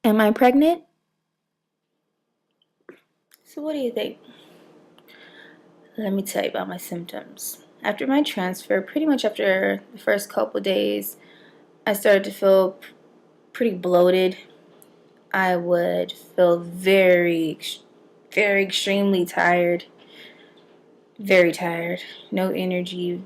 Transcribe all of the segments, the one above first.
Am I pregnant? So what do you think? Let me tell you about my symptoms. After my transfer, pretty much after the first couple days, I started to feel pretty bloated. I would feel very extremely tired. Very tired. No energy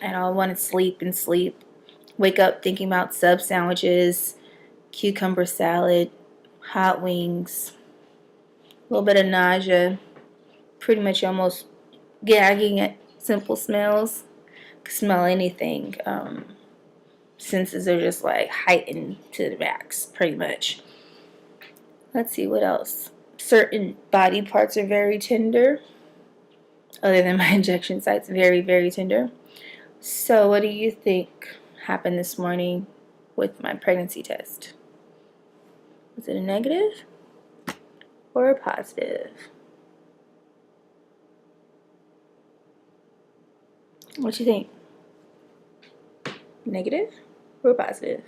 at all. Wanted to sleep and sleep. Wake up thinking about sub sandwiches, cucumber salad, hot wings, a little bit of nausea. Pretty much almost gagging at simple smells. Could smell anything. Senses are just like heightened to the max, pretty much. Let's see what else. Certain body parts are very tender, other than my injection sites, very tender. So, what do you think happened this morning with my pregnancy test? Was it a negative or a positive? What you think? Negative or positive?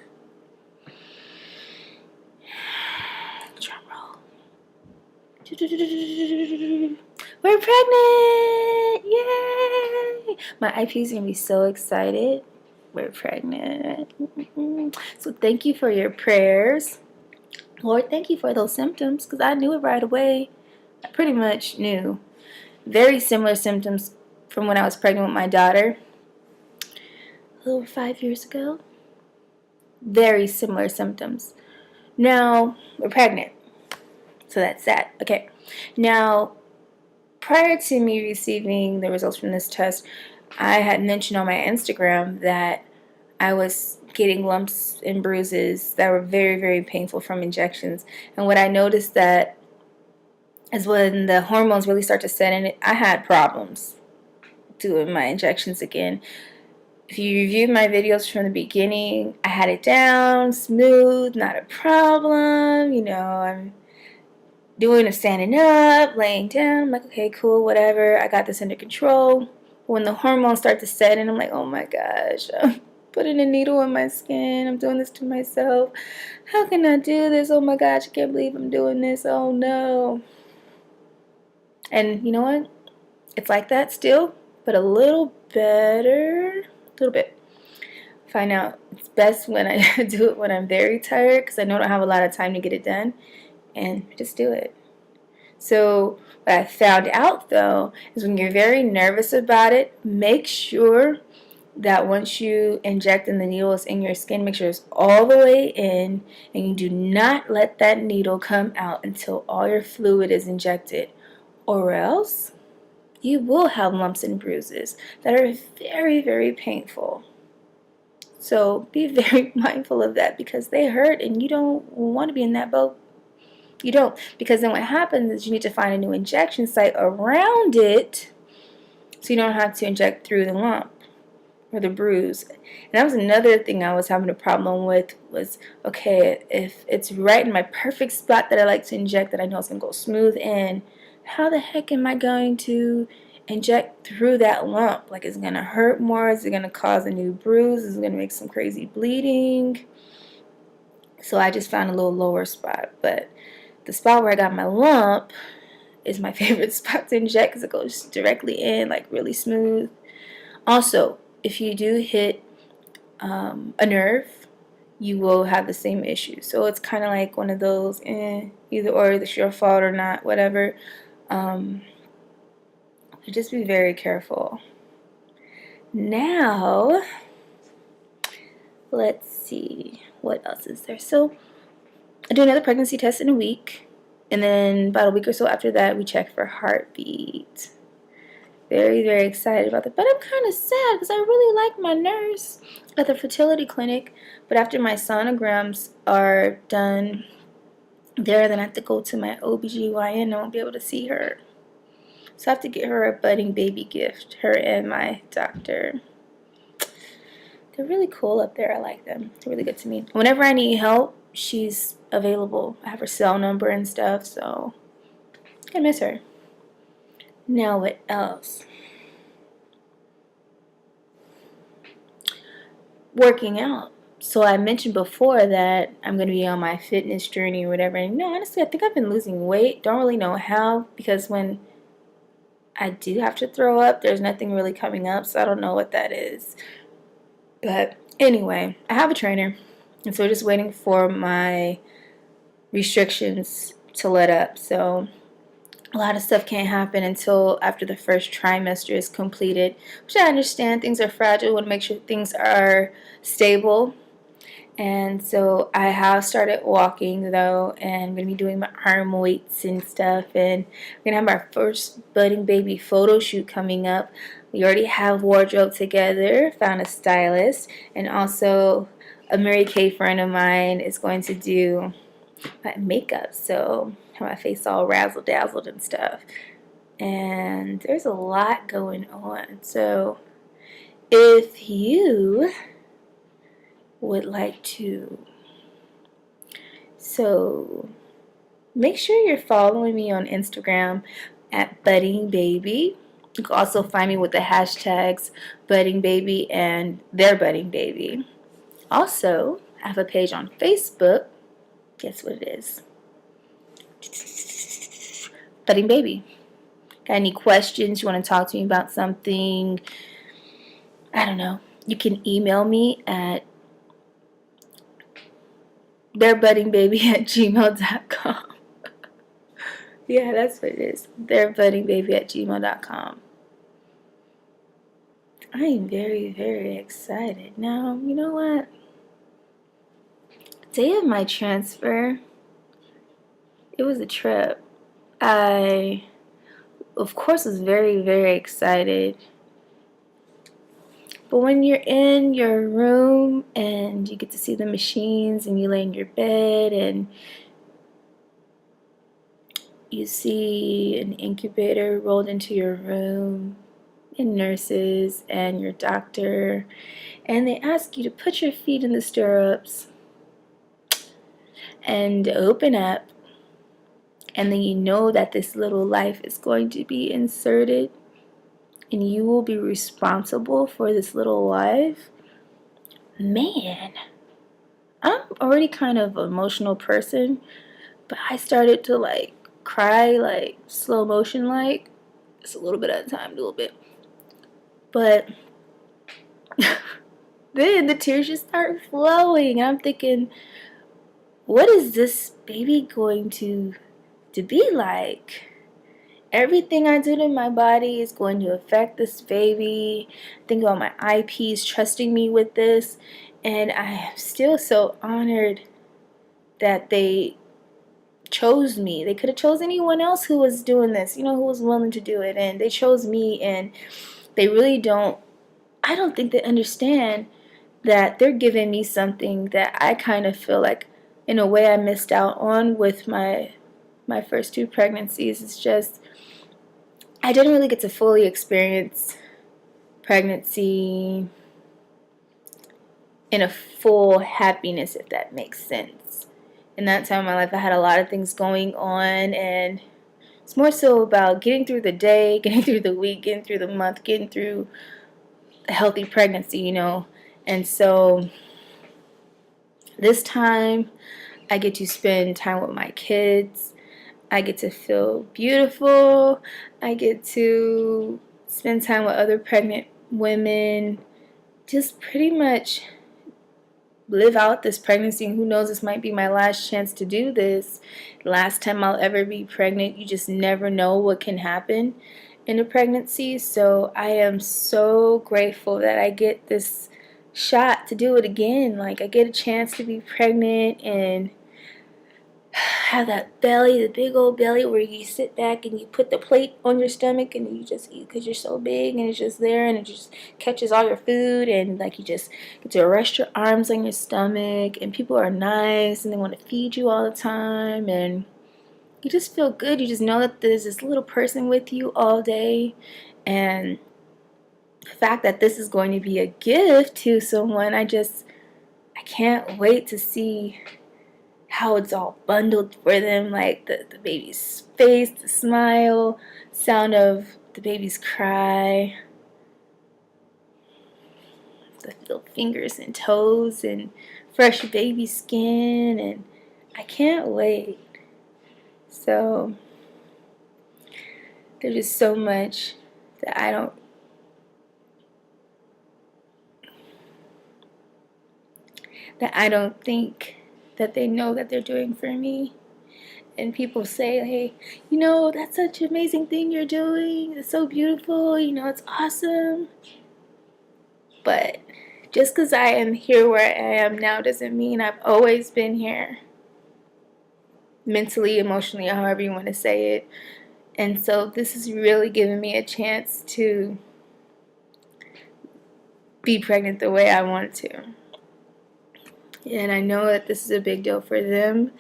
Drum roll. We're pregnant! Yay! My IP's gonna be so excited. We're pregnant. So thank you for your prayers. Lord, thank you for those symptoms because I knew it right away. I pretty much knew. Very similar symptoms from when I was pregnant with my daughter a little over 5 years ago. Very similar symptoms. Now, we're pregnant. So that's that. Okay. Now, prior to me receiving the results from this test, I had mentioned on my Instagram that I was getting lumps and bruises that were very painful from injections. And what I noticed that is when the hormones really start to set in, I had problems doing my injections again. If you reviewed my videos from the beginning, I had it down, smooth, not a problem. I'm doing a standing up, laying down. I'm like, okay, cool, whatever. I got this under control. When the hormones start to set in, I'm like, oh my gosh, I'm putting a needle in my skin. I'm doing this to myself. How can I do this? Oh my gosh, I can't believe I'm doing this. Oh no. And you know what? It's like that still, but a little better. A little bit. Find out it's best when I do it when I'm very tired because I know I don't have a lot of time to get it done. And just do it. So what I found out though is when you're very nervous about it, make sure that once you inject and the needle is in your skin, make sure it's all the way in and you do not let that needle come out until all your fluid is injected, or else you will have lumps and bruises that are very painful. So be very mindful of that because they hurt and you don't want to be in that boat. You don't, because then what happens is you need to find a new injection site around it so you don't have to inject through the lump or the bruise. And that was another thing I was having a problem with was, okay, if it's right in my perfect spot that I like to inject that I know it's going to go smooth in, how the heck am I going to inject through that lump? Like, is it going to hurt more? Is it going to cause a new bruise? Is it going to make some crazy bleeding? So I just found a little lower spot, but the spot where I got my lump is my favorite spot to inject because it goes directly in, like really smooth. Also, if you do hit a nerve, you will have the same issue. So it's kind of like one of those, either or, it's your fault or not, whatever. Just be very careful. Now, let's see, what else is there? So I do another pregnancy test in a week. And then about a week or so after that, we check for heartbeat. Very excited about that. But I'm kind of sad because I really like my nurse at the fertility clinic. But after my sonograms are done there, then I have to go to my OBGYN. I won't be able to see her. So I have to get her a budding baby gift, her and my doctor. They're really cool up there. I like them. They're really good to me. Whenever I need help, she's available. I have her cell number and stuff, so I miss her. Now what else? Working out. So I mentioned before that I'm going to be on my fitness journey or whatever. And no, honestly, I think I've been losing weight. Don't really know how, because when I do have to throw up, there's nothing really coming up. So I don't know what that is. But anyway, I have a trainer. And so we're just waiting for my restrictions to let up. So a lot of stuff can't happen until after the first trimester is completed, which I understand. Things are fragile. I want to make sure things are stable. And so I have started walking though, and I'm going to be doing my arm weights and stuff. And we're going to have our first budding baby photo shoot coming up. We already have wardrobe together, found a stylist, and also a Mary Kay friend of mine is going to do my makeup. So have my face all razzle dazzled and stuff. And there's a lot going on. So if you would like to, so make sure you're following me on Instagram at Budding Baby. You can also find me with the hashtags Budding Baby and Their Budding Baby. Also, I have a page on Facebook. Guess what it is? Budding Baby. Got any questions? You want to talk to me about something? I don't know. You can email me at theirbuddingbaby@gmail.com. Yeah, that's what it is. Theirbuddingbaby@gmail.com. I am very, very excited. Now, you know what? The day of my transfer, it was a trip. I, of course, was very, very excited. But when you're in your room and you get to see the machines and you lay in your bed and you see an incubator rolled into your room and nurses and your doctor, and they ask you to put your feet in the stirrups and open up, and then you know that this little life is going to be inserted and you will be responsible for this little life. Man, I'm already kind of an emotional person, but I started to like cry like slow motion, like just a little bit at a time, a little bit. But then the tears just start flowing. I'm thinking, what is this baby going to be like? Everything I do to my body is going to affect this baby. Think about my IPs trusting me with this, and I am still so honored that they chose me. They could have chose anyone else who was doing this, who was willing to do it, and they chose me. And they really don't, I don't think they understand that they're giving me something that I kind of feel like in a way I missed out on with my first two pregnancies. It's just I didn't really get to fully experience pregnancy in a full happiness, if that makes sense. In that time of my life, I had a lot of things going on, and it's more so about getting through the day, getting through the week, getting through the month, getting through a healthy pregnancy, And so this time, I get to spend time with my kids. I get to feel beautiful. I get to spend time with other pregnant women. Just pretty much live out this pregnancy. And who knows, this might be my last chance to do this. Last time I'll ever be pregnant. You just never know what can happen in a pregnancy. So I am so grateful that I get this shot to do it again. Like, I get a chance to be pregnant and have that belly, the big old belly where you sit back and you put the plate on your stomach and you just eat because you're so big, and it's just there and it just catches all your food, and like you just get to rest your arms on your stomach, and people are nice and they want to feed you all the time, and you just feel good. You just know that there's this little person with you all day, and the fact that this is going to be a gift to someone, I can't wait to see how it's all bundled for them, like the baby's face, the smile, sound of the baby's cry, the little fingers and toes, and fresh baby skin, and I can't wait. So there's just so much that I don't think that they know that they're doing for me. And people say, hey, that's such an amazing thing you're doing. It's so beautiful. It's awesome. But just because I am here where I am now doesn't mean I've always been here. Mentally, emotionally, however you want to say it. And so this has really given me a chance to be pregnant the way I wanted to. And I know that this is a big deal for them,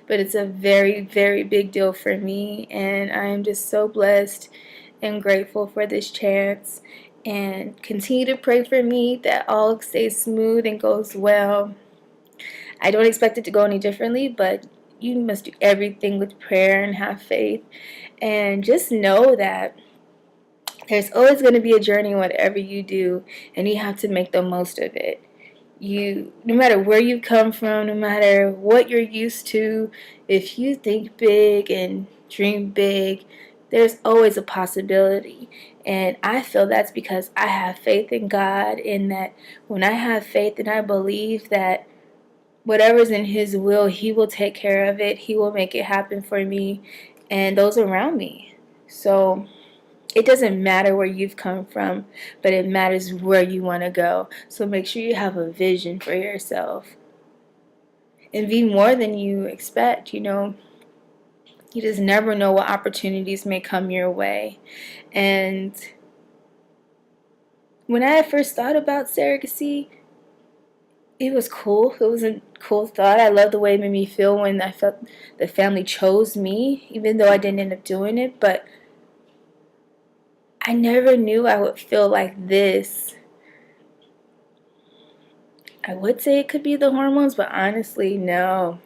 but it's a very, very big deal for me. And I am just so blessed and grateful for this chance. And continue to pray for me that all stays smooth and goes well. I don't expect it to go any differently, but you must do everything with prayer and have faith. And just know that there's always going to be a journey whatever you do, and you have to make the most of it. No matter where you come from, no matter what you're used to, if you think big and dream big, there's always a possibility. And I feel that's because I have faith in God, in that when I have faith and I believe that whatever's in His will, He will take care of it. He will make it happen for me and those around me. So it doesn't matter where you've come from, but it matters where you want to go. So make sure you have a vision for yourself and be more than you expect. You just never know what opportunities may come your way. And when I first thought about surrogacy, it was cool. It was a cool thought. I love the way it made me feel when I felt the family chose me, even though I didn't end up doing it. But I never knew I would feel like this. I would say it could be the hormones, but honestly, no.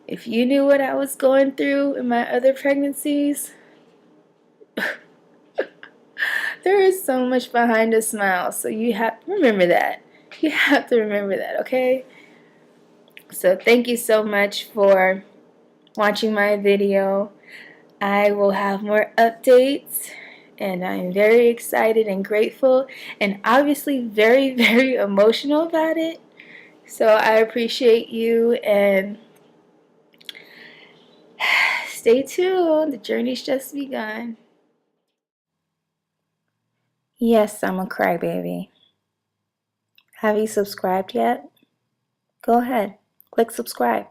If you knew what I was going through in my other pregnancies, there is so much behind a smile. So you have to remember that. You have to remember that, okay? So thank you so much for watching my video. I will have more updates, and I'm very excited and grateful, and obviously very, very emotional about it. So I appreciate you, and stay tuned. The journey's just begun. Yes, I'm a crybaby. Have you subscribed yet? Go ahead. Click subscribe.